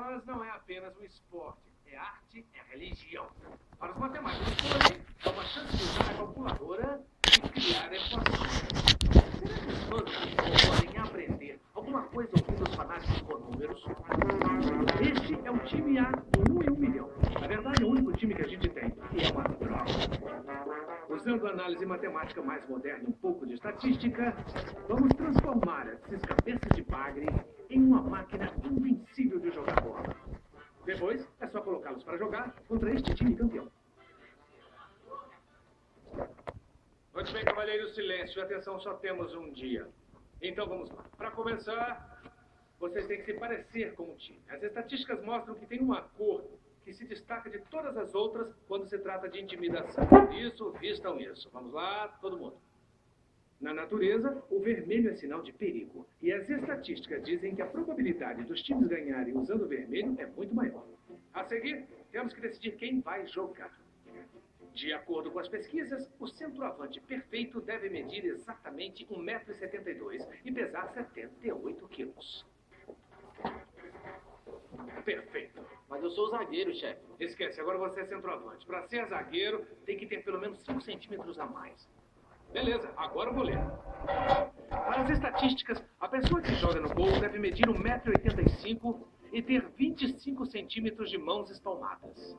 nós não é apenas um esporte, é arte, é religião. Para os matemáticos, porém, é uma chance de usar a calculadora e criar equações. Será que os fãs do futebol podem aprender alguma coisa ouvindo os fanáticos por números? Este é o time A do 1 em 1 milhão. Na verdade, é o único time que a gente tem, e é uma droga. Usando a análise matemática mais moderna e um pouco de estatística, vamos transformar esses cabeças de bagre em uma máquina invencível de jogar bola. Depois, é só colocá-los para jogar contra este time campeão. Muito bem, cavalheiros, silêncio. Atenção, só temos um dia. Então vamos lá. Para começar, vocês têm que se parecer com o time. As estatísticas mostram que tem uma cor que se destaca de todas as outras quando se trata de intimidação. Isso, vistam isso. Vamos lá, todo mundo. Na natureza, o vermelho é sinal de perigo. E as estatísticas dizem que a probabilidade dos times ganharem usando o vermelho é muito maior. A seguir, temos que decidir quem vai jogar. De acordo com as pesquisas, o centroavante perfeito deve medir exatamente 1,72 m e pesar 78 quilos. Perfeito. Mas eu sou o zagueiro, chefe. Esquece, agora você é centroavante. Para ser zagueiro, tem que ter pelo menos 5 centímetros a mais. Beleza, agora eu vou ler. Para as estatísticas, a pessoa que joga no gol deve medir 1,85 m e ter 25 centímetros de mãos espalmadas.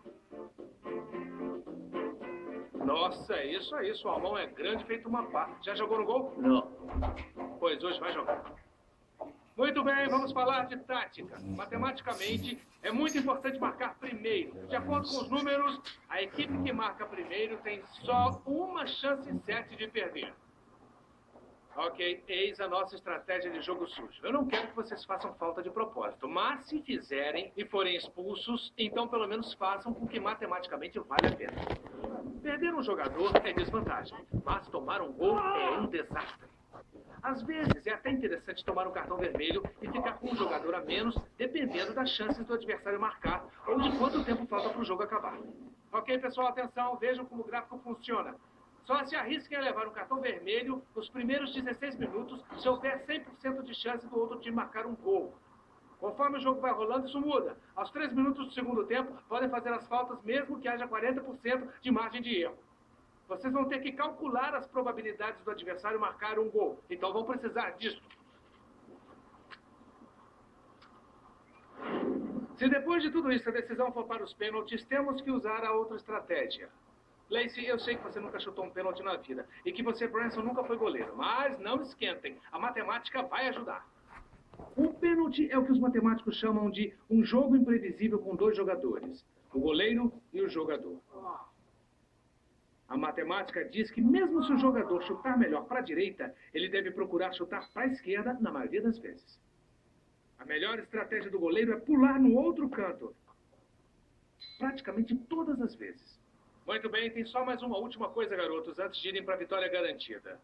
Nossa, é isso aí. Sua mão é grande feito uma pá. Já jogou no gol? Não. Pois hoje vai jogar. Muito bem, vamos falar de tática. Matematicamente, é muito importante marcar primeiro. De acordo com os números, a equipe que marca primeiro tem só uma chance certa de perder. Ok, eis a nossa estratégia de jogo sujo. Eu não quero que vocês façam falta de propósito, mas se fizerem e forem expulsos, então pelo menos façam com que matematicamente vale a pena. Perder um jogador é desvantagem, mas tomar um gol é um desastre. Às vezes é até interessante tomar um cartão vermelho e ficar com um jogador a menos, dependendo das chances do adversário marcar ou de quanto tempo falta para o jogo acabar. Ok, pessoal, atenção, vejam como o gráfico funciona. Só se arrisquem a levar um cartão vermelho nos primeiros 16 minutos se houver 100% de chance do outro time marcar um gol. Conforme o jogo vai rolando, isso muda. Aos 3 minutos do segundo tempo, podem fazer as faltas mesmo que haja 40% de margem de erro. Vocês vão ter que calcular as probabilidades do adversário marcar um gol. Então vão precisar disso. Se depois de tudo isso a decisão for para os pênaltis, temos que usar a outra estratégia. Lacey, eu sei que você nunca chutou um pênalti na vida e que você, Branson, nunca foi goleiro. Mas não esquentem, a matemática vai ajudar. Um pênalti é o que os matemáticos chamam de um jogo imprevisível com 2 jogadores. O goleiro e o jogador. A matemática diz que mesmo se o jogador chutar melhor para a direita, ele deve procurar chutar para a esquerda na maioria das vezes. A melhor estratégia do goleiro é pular no outro canto. Praticamente todas as vezes. Muito bem, tem só mais uma última coisa, garotos, antes de irem para a vitória garantida.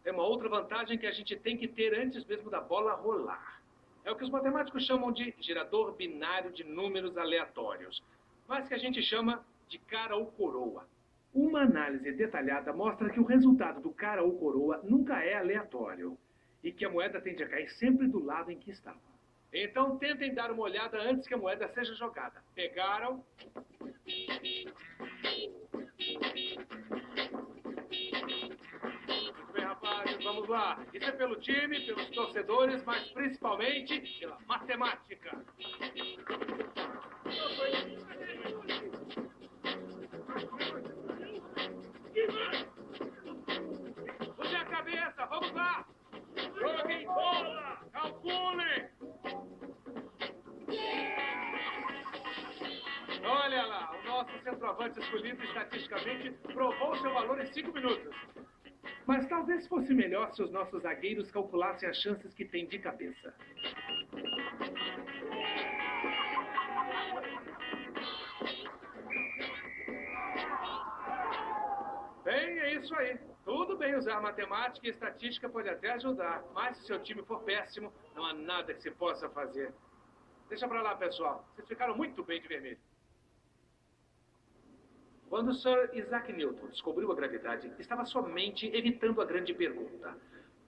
Tem uma outra vantagem que a gente tem que ter antes mesmo da bola rolar. É o que os matemáticos chamam de gerador binário de números aleatórios, mas que a gente chama de cara ou coroa. Uma análise detalhada mostra que o resultado do cara ou coroa nunca é aleatório e que a moeda tende a cair sempre do lado em que estava. Então tentem dar uma olhada antes que a moeda seja jogada. Pegaram? Muito bem, rapazes, vamos lá. Isso é pelo time, pelos torcedores, mas principalmente pela matemática. Use a cabeça, vamos lá! Joguem bola! Calculem! Olha lá, o nosso centroavante escolhido estatisticamente provou seu valor em 5 minutos. Mas talvez fosse melhor se os nossos zagueiros calculassem as chances que tem de cabeça. Bem, é isso aí. Tudo bem usar matemática e estatística pode até ajudar, mas se seu time for péssimo, não há nada que se possa fazer. Deixa pra lá, pessoal. Vocês ficaram muito bem de vermelho. Quando Sir Isaac Newton descobriu a gravidade, estava somente evitando a grande pergunta.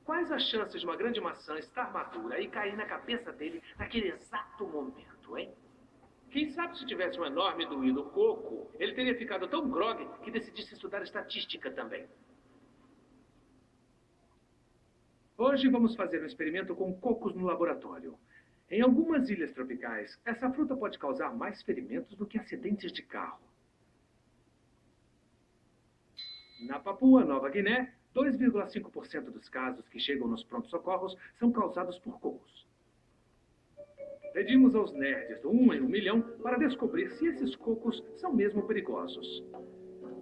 Quais as chances de uma grande maçã estar madura e cair na cabeça dele naquele exato momento, hein? Quem sabe se tivesse um enorme doído coco, ele teria ficado tão grogue que decidisse estudar estatística também. Hoje vamos fazer um experimento com cocos no laboratório. Em algumas ilhas tropicais, essa fruta pode causar mais ferimentos do que acidentes de carro. Na Papua Nova Guiné, 2,5% dos casos que chegam nos prontos-socorros são causados por cocos. Pedimos aos nerds do 1 em 1 milhão para descobrir se esses cocos são mesmo perigosos.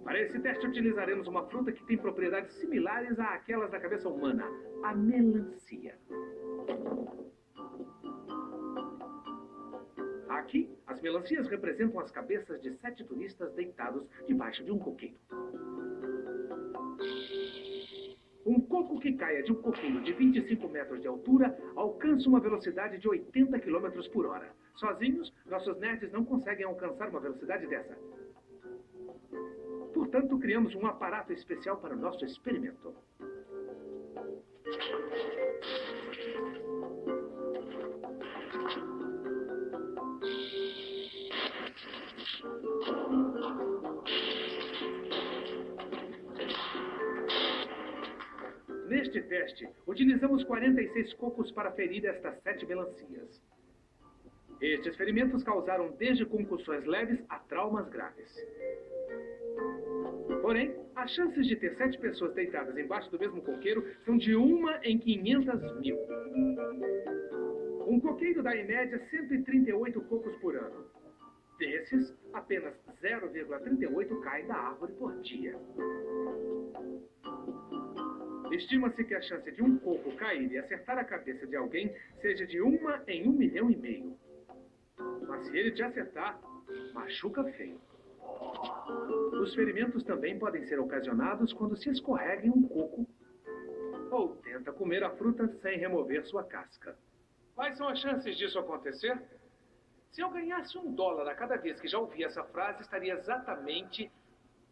Para esse teste, utilizaremos uma fruta que tem propriedades similares àquelas da cabeça humana, a melancia. Aqui, as melancias representam as cabeças de 7 turistas deitados debaixo de um coqueiro. Um coco que caia de um coqueiro de 25 metros de altura alcança uma velocidade de 80 km por hora. Sozinhos, nossos nerds não conseguem alcançar uma velocidade dessa. Portanto, criamos um aparato especial para o nosso experimento. Neste teste, utilizamos 46 cocos para ferir estas 7 melancias. Estes ferimentos causaram desde concussões leves a traumas graves. Porém, as chances de ter 7 pessoas deitadas embaixo do mesmo coqueiro são de 1 em 500 mil. Um coqueiro dá em média 138 cocos por ano. Desses, apenas 0,38 caem da árvore por dia. Estima-se que a chance de um coco cair e acertar a cabeça de alguém seja de 1 em 1,5 milhão. Mas se ele te acertar, machuca feio. Os ferimentos também podem ser ocasionados quando se escorrega em um coco ou tenta comer a fruta sem remover sua casca. Quais são as chances disso acontecer? Se eu ganhasse $1 a cada vez que já ouvi essa frase, estaria exatamente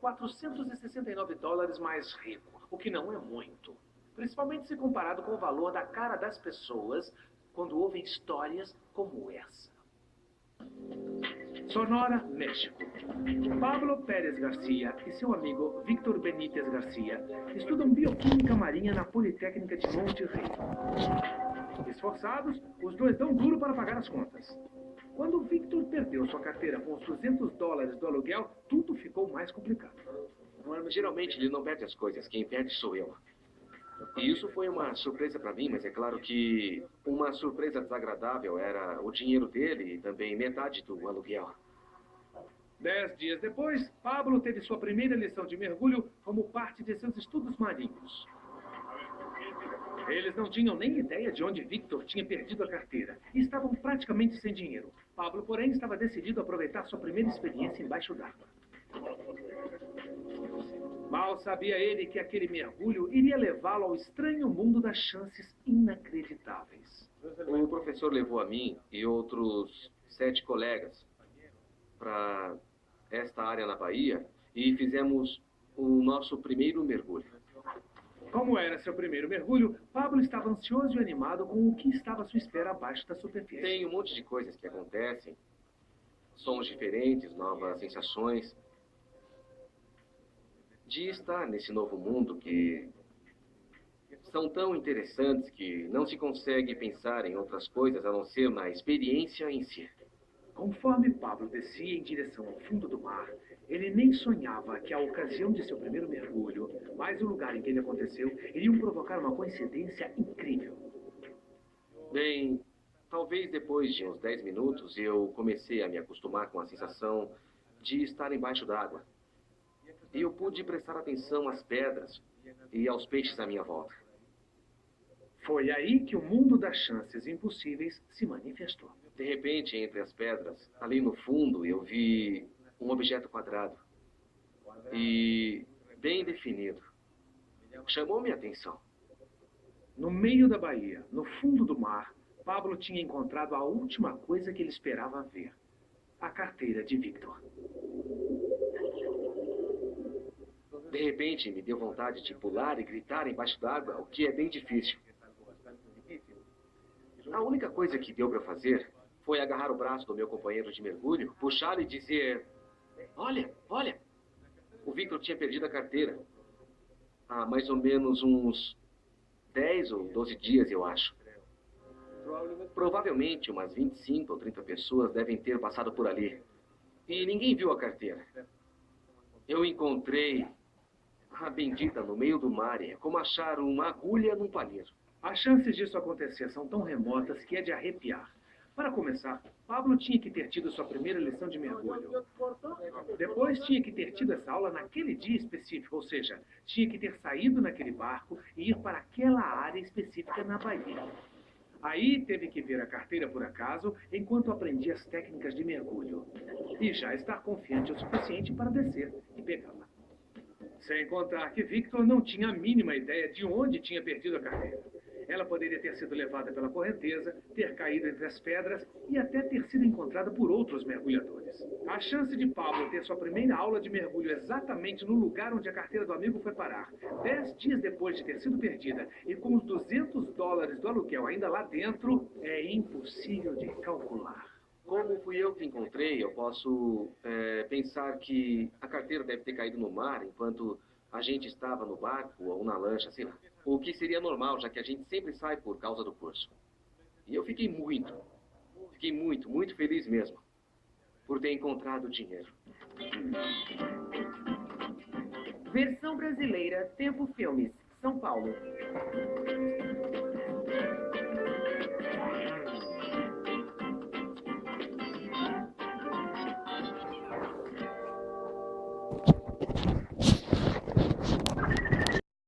$469 mais rico, o que não é muito. Principalmente se comparado com o valor da cara das pessoas quando ouvem histórias como essa. Sonora, México. Pablo Pérez Garcia e seu amigo Víctor Benítez Garcia estudam bioquímica marinha na Politécnica de Monterrey. Esforçados, os dois dão duro para pagar as contas. Quando Victor perdeu sua carteira com os $200 do aluguel, tudo ficou mais complicado. Geralmente ele não perde as coisas, quem perde sou eu. E isso foi uma surpresa para mim, mas é claro que uma surpresa desagradável era o dinheiro dele e também metade do aluguel. 10 dias depois, Pablo teve sua primeira lição de mergulho como parte de seus estudos marinhos. Eles não tinham nem ideia de onde Victor tinha perdido a carteira e estavam praticamente sem dinheiro. Pablo, porém, estava decidido a aproveitar sua primeira experiência embaixo d'água. Mal sabia ele que aquele mergulho iria levá-lo ao estranho mundo das chances inacreditáveis. O professor levou a mim e outros 7 colegas para esta área na Bahia e fizemos o nosso primeiro mergulho. Como era seu primeiro mergulho, Pablo estava ansioso e animado com o que estava à sua espera abaixo da superfície. Tem um monte de coisas que acontecem, sons diferentes, novas sensações. De estar nesse novo mundo que são tão interessantes que não se consegue pensar em outras coisas a não ser na experiência em si. Conforme Pablo descia em direção ao fundo do mar, ele nem sonhava que a ocasião de seu primeiro mergulho, mais o lugar em que ele aconteceu, iriam provocar uma coincidência incrível. Bem, talvez depois de uns 10 minutos eu comecei a me acostumar com a sensação de estar embaixo d'água. E eu pude prestar atenção às pedras e aos peixes à minha volta. Foi aí que o mundo das chances impossíveis se manifestou. De repente, entre as pedras, ali no fundo, eu vi um objeto quadrado e bem definido. Chamou minha atenção. No meio da baía, no fundo do mar, Pablo tinha encontrado a última coisa que ele esperava ver: a carteira de Victor. De repente, me deu vontade de pular e gritar embaixo d'água, o que é bem difícil. A única coisa que deu para fazer foi agarrar o braço do meu companheiro de mergulho, puxá-lo e dizer: olha, olha. O Victor tinha perdido a carteira. Há mais ou menos uns 10 ou 12 dias, eu acho. Provavelmente umas 25 ou 30 pessoas devem ter passado por ali. E ninguém viu a carteira. Eu encontrei a bendita no meio do mar. É como achar uma agulha num palheiro. As chances disso acontecer são tão remotas que é de arrepiar. Para começar, Pablo tinha que ter tido sua primeira lição de mergulho. Depois tinha que ter tido essa aula naquele dia específico, ou seja, tinha que ter saído naquele barco e ir para aquela área específica na Bahia. Aí teve que ver a carteira por acaso enquanto aprendia as técnicas de mergulho. E já estar confiante o suficiente para descer e pegá-la. Sem contar que Victor não tinha a mínima ideia de onde tinha perdido a carteira. Ela poderia ter sido levada pela correnteza, ter caído entre as pedras e até ter sido encontrada por outros mergulhadores. A chance de Pablo ter sua primeira aula de mergulho exatamente no lugar onde a carteira do amigo foi parar, 10 dias depois de ter sido perdida e com os $200 do aluguel ainda lá dentro, é impossível de calcular. Como fui eu que encontrei, eu posso pensar que a carteira deve ter caído no mar enquanto a gente estava no barco ou na lancha, sei lá. O que seria normal, já que a gente sempre sai por causa do curso. E eu fiquei muito feliz mesmo por ter encontrado o dinheiro. Versão brasileira, Tempo Filmes, São Paulo.